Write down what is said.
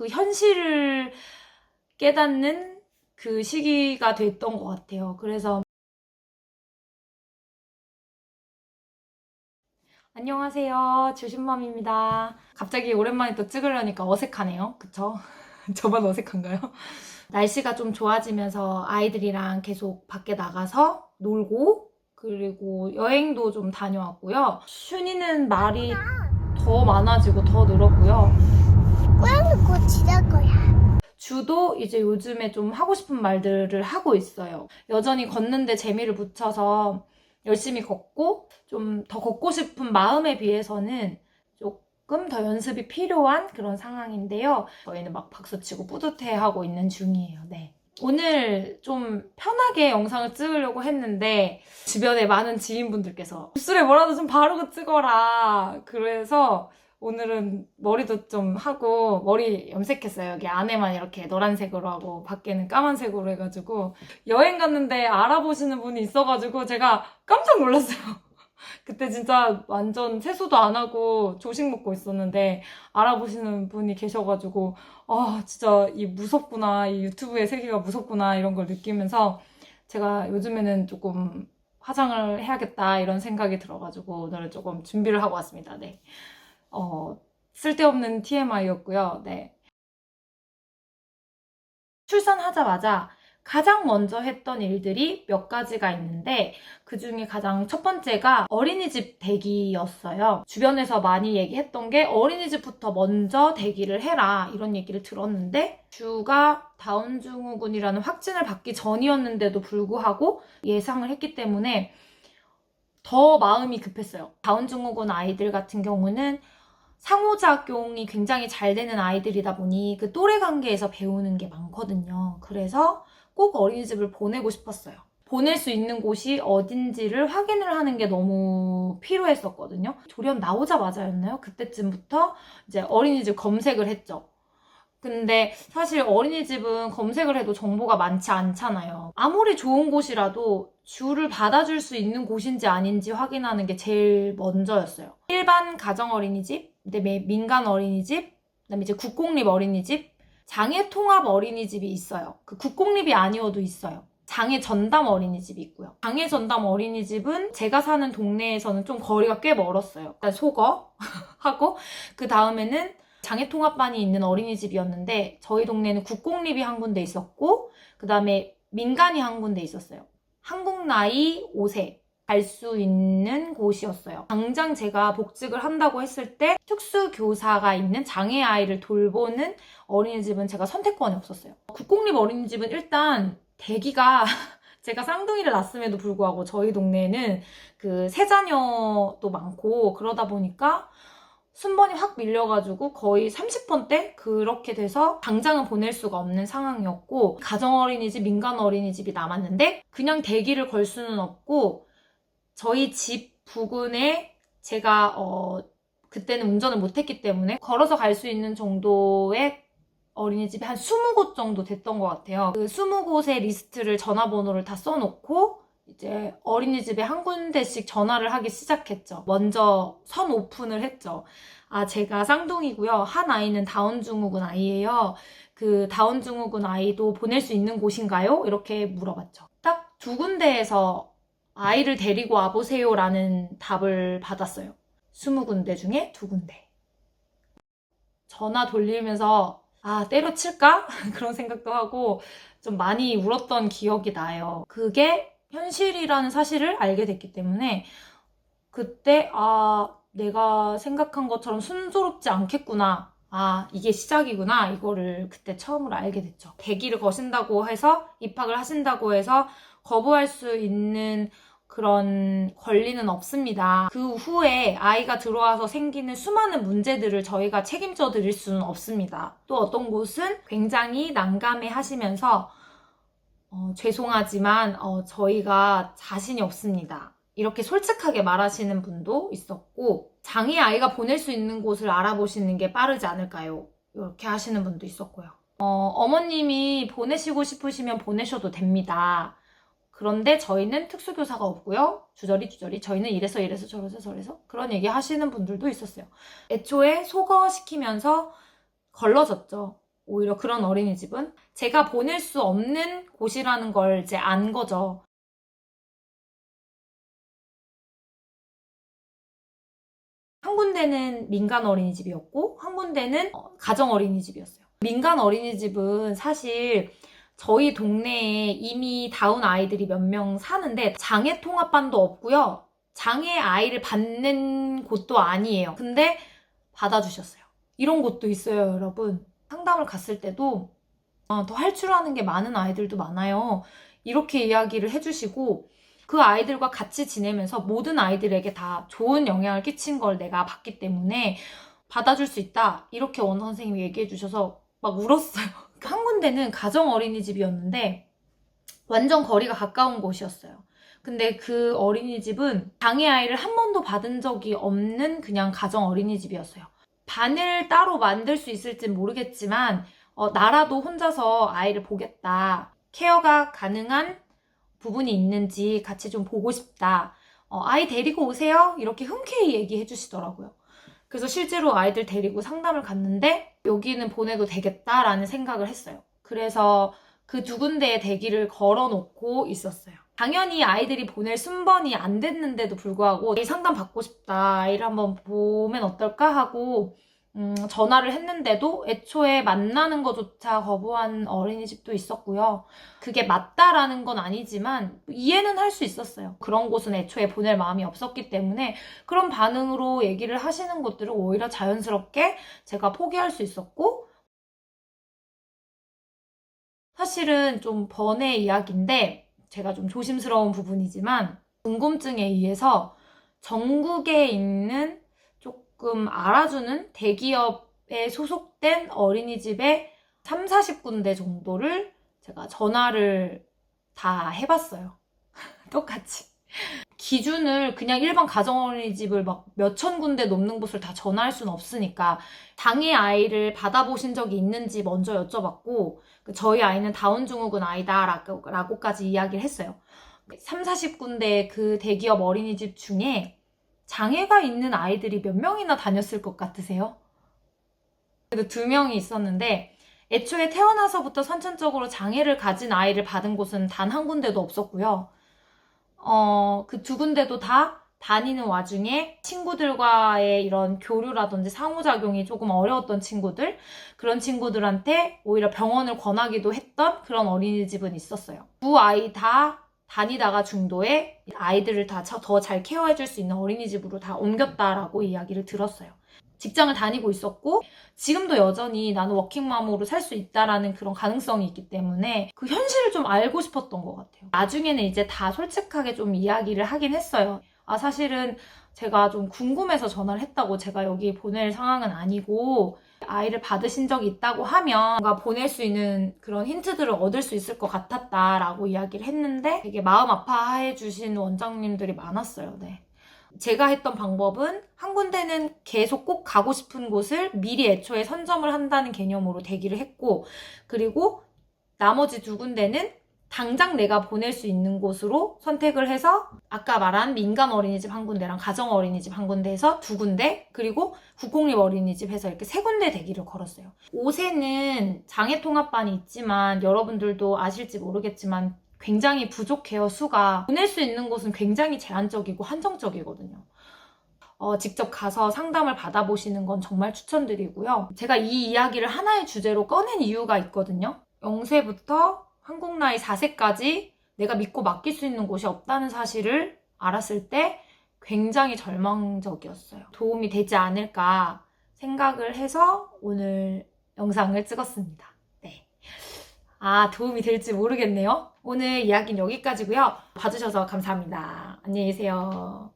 그 현실을 깨닫는 그 시기가 됐던 것 같아요. 그래서 안녕하세요. 주신맘입니다. 갑자기 오랜만에 또 찍으려니까 어색하네요. 그쵸? 저만 어색한가요? 날씨가 좀 좋아지면서 아이들이랑 계속 밖에 나가서 놀고 그리고 여행도 좀 다녀왔고요. 슈니는 말이 더 많아지고 더 늘었고요. 고양이 곧 지날 거야. 주도 이제 요즘에 좀 하고 싶은 말들을 하고 있어요. 여전히 걷는데 재미를 붙여서 열심히 걷고 좀 더 걷고 싶은 마음에 비해서는 조금 더 연습이 필요한 그런 상황인데요. 저희는 막 박수치고 뿌듯해하고 있는 중이에요. 네. 오늘 좀 편하게 영상을 찍으려고 했는데 주변에 많은 지인분들께서 입술에 뭐라도 좀 바르고 찍어라. 그래서 오늘은 머리도 좀 하고 머리 염색했어요. 여기 안에만 이렇게 노란색으로 하고 밖에는 까만색으로 해가지고 여행 갔는데 알아보시는 분이 있어가지고 제가 깜짝 놀랐어요. 그때 진짜 완전 세수도 안 하고 조식 먹고 있었는데 알아보시는 분이 계셔가지고 아 진짜 이 무섭구나, 이 유튜브의 세계가 무섭구나 이런 걸 느끼면서 제가 요즘에는 조금 화장을 해야겠다 이런 생각이 들어가지고 오늘 조금 준비를 하고 왔습니다. 네. 쓸데없는 TMI였고요. 네. 출산하자마자 가장 먼저 했던 일들이 몇 가지가 있는데 그 중에 가장 첫 번째가 어린이집 대기였어요. 주변에서 많이 얘기했던 게 어린이집부터 먼저 대기를 해라 이런 얘기를 들었는데 주가 다운증후군이라는 확진을 받기 전이었는데도 불구하고 예상을 했기 때문에 더 마음이 급했어요. 다운증후군 아이들 같은 경우는 상호작용이 굉장히 잘 되는 아이들이다 보니 그 또래 관계에서 배우는 게 많거든요. 그래서 꼭 어린이집을 보내고 싶었어요. 보낼 수 있는 곳이 어딘지를 확인을 하는 게 너무 필요했었거든요. 조련 나오자마자였나요? 그때쯤부터 이제 어린이집 검색을 했죠. 근데 사실 어린이집은 검색을 해도 정보가 많지 않잖아요. 아무리 좋은 곳이라도 주를 받아줄 수 있는 곳인지 아닌지 확인하는 게 제일 먼저였어요. 일반 가정 어린이집, 그다음에 민간 어린이집, 그다음에 이제 국공립 어린이집, 장애 통합 어린이집이 있어요. 그 국공립이 아니어도 있어요. 장애 전담 어린이집이 있고요. 장애 전담 어린이집은 제가 사는 동네에서는 좀 거리가 꽤 멀었어요. 일단 속어 하고 그 다음에는 장애통합반이 있는 어린이집이었는데 저희 동네는 국공립이 한 군데 있었고 그 다음에 민간이 한 군데 있었어요. 한국 나이 5세 갈 수 있는 곳이었어요. 당장 제가 복직을 한다고 했을 때 특수교사가 있는 장애 아이를 돌보는 어린이집은 제가 선택권이 없었어요. 국공립 어린이집은 일단 대기가 제가 쌍둥이를 낳았음에도 불구하고 저희 동네에는 그 세자녀도 많고 그러다 보니까 순번이 확 밀려가지고 거의 30번대 그렇게 돼서 당장은 보낼 수가 없는 상황이었고 가정어린이집, 민간어린이집이 남았는데 그냥 대기를 걸 수는 없고 저희 집 부근에 제가 그때는 운전을 못했기 때문에 걸어서 갈 수 있는 정도의 어린이집이 한 20곳 정도 됐던 것 같아요. 그 20곳의 리스트를 전화번호를 다 써놓고 이제 어린이집에 한 군데씩 전화를 하기 시작했죠. 먼저 선 오픈을 했죠. 아, 제가 쌍둥이고요. 한 아이는 다운증후군 아이예요. 그 다운증후군 아이도 보낼 수 있는 곳인가요? 이렇게 물어봤죠. 딱 두 군데에서 아이를 데리고 와보세요라는 답을 받았어요. 20군데 중에 두 군데. 전화 돌리면서 아, 때려칠까? 그런 생각도 하고 좀 많이 울었던 기억이 나요. 그게 현실이라는 사실을 알게 됐기 때문에 그때 아, 내가 생각한 것처럼 순조롭지 않겠구나. 아, 이게 시작이구나. 이거를 그때 처음으로 알게 됐죠. 대기를 거신다고 해서 입학을 하신다고 해서 거부할 수 있는 그런 권리는 없습니다. 그 후에 아이가 들어와서 생기는 수많은 문제들을 저희가 책임져 드릴 수는 없습니다. 또 어떤 곳은 굉장히 난감해 하시면서 죄송하지만 저희가 자신이 없습니다. 이렇게 솔직하게 말하시는 분도 있었고 장애 아이가 보낼 수 있는 곳을 알아보시는 게 빠르지 않을까요? 이렇게 하시는 분도 있었고요. 어머님이 보내시고 싶으시면 보내셔도 됩니다. 그런데 저희는 특수교사가 없고요. 주저리 저희는 이래서 저래서 그런 얘기 하시는 분들도 있었어요. 애초에 속어시키면서 걸러졌죠. 오히려 그런 어린이집은 제가 보낼 수 없는 곳이라는 걸 이제 안 거죠. 한 군데는 민간 어린이집이었고 한 군데는 가정 어린이집이었어요. 민간 어린이집은 사실 저희 동네에 이미 다운 아이들이 몇 명 사는데 장애 통합반도 없고요. 장애 아이를 받는 곳도 아니에요. 근데 받아주셨어요. 이런 곳도 있어요, 여러분. 상담을 갔을 때도 더 할출하는 게 많은 아이들도 많아요. 이렇게 이야기를 해주시고 그 아이들과 같이 지내면서 모든 아이들에게 다 좋은 영향을 끼친 걸 내가 봤기 때문에 받아줄 수 있다. 이렇게 원서 선생님이 얘기해 주셔서 막 울었어요. 한 군데는 가정 어린이집이었는데 완전 거리가 가까운 곳이었어요. 근데 그 어린이집은 장애 아이를 한 번도 받은 적이 없는 그냥 가정 어린이집이었어요. 반을 따로 만들 수 있을진 모르겠지만 나라도 혼자서 아이를 보겠다. 케어가 가능한 부분이 있는지 같이 좀 보고 싶다. 아이 데리고 오세요. 이렇게 흔쾌히 얘기해 주시더라고요. 그래서 실제로 아이들 데리고 상담을 갔는데 여기는 보내도 되겠다라는 생각을 했어요. 그래서 그 두 군데에 대기를 걸어놓고 있었어요. 당연히 아이들이 보낼 순번이 안 됐는데도 불구하고 이 상담 받고 싶다. 아이를 한번 보면 어떨까 하고 전화를 했는데도 애초에 만나는 것조차 거부한 어린이집도 있었고요. 그게 맞다라는 건 아니지만 이해는 할 수 있었어요. 그런 곳은 애초에 보낼 마음이 없었기 때문에 그런 반응으로 얘기를 하시는 것들을 오히려 자연스럽게 제가 포기할 수 있었고 사실은 좀 번외 이야기인데 제가 좀 조심스러운 부분이지만 궁금증에 의해서 전국에 있는 조금 알아주는 대기업에 소속된 어린이집에 3, 40군데 정도를 제가 전화를 다 해봤어요. 똑같이. 기준을 그냥 일반 가정 어린이집을 막 몇천 군데 넘는 곳을 다 전화할 수는 없으니까 장애 아이를 받아보신 적이 있는지 먼저 여쭤봤고 저희 아이는 다운 증후군 아이다 라고까지 이야기를 했어요. 3, 40군데 그 대기업 어린이집 중에 장애가 있는 아이들이 몇 명이나 다녔을 것 같으세요? 그래도 2명이 있었는데 애초에 태어나서부터 선천적으로 장애를 가진 아이를 받은 곳은 단 한 군데도 없었고요. 그 2군데도 다 다니는 와중에 친구들과의 이런 교류라든지 상호작용이 조금 어려웠던 친구들, 그런 친구들한테 오히려 병원을 권하기도 했던 그런 어린이집은 있었어요. 2 아이 다 다니다가 중도에 아이들을 다 더 잘 케어해줄 수 있는 어린이집으로 다 옮겼다라고 이야기를 들었어요. 직장을 다니고 있었고 지금도 여전히 나는 워킹맘으로 살 수 있다라는 그런 가능성이 있기 때문에 그 현실을 좀 알고 싶었던 것 같아요. 나중에는 이제 다 솔직하게 좀 이야기를 하긴 했어요. 사실은 제가 좀 궁금해서 전화를 했다고 제가 여기 보낼 상황은 아니고 아이를 받으신 적이 있다고 하면 뭔가 보낼 수 있는 그런 힌트들을 얻을 수 있을 것 같았다라고 이야기를 했는데 되게 마음 아파해 주신 원장님들이 많았어요. 네. 제가 했던 방법은 한 군데는 계속 꼭 가고 싶은 곳을 미리 애초에 선점을 한다는 개념으로 대기를 했고 그리고 나머지 2군데는 당장 내가 보낼 수 있는 곳으로 선택을 해서 아까 말한 민간 어린이집 한 군데랑 가정 어린이집 한 군데에서 2군데 그리고 국공립 어린이집 해서 이렇게 3군데 대기를 걸었어요. 옷에는 장애통합반이 있지만 여러분들도 아실지 모르겠지만 굉장히 부족해요, 수가. 보낼 수 있는 곳은 굉장히 제한적이고 한정적이거든요. 직접 가서 상담을 받아보시는 건 정말 추천드리고요. 제가 이 이야기를 하나의 주제로 꺼낸 이유가 있거든요. 0세부터 한국 나이 4세까지 내가 믿고 맡길 수 있는 곳이 없다는 사실을 알았을 때 굉장히 절망적이었어요. 도움이 되지 않을까 생각을 해서 오늘 영상을 찍었습니다. 네. 도움이 될지 모르겠네요. 오늘 이야기는 여기까지고요. 봐주셔서 감사합니다. 안녕히 계세요.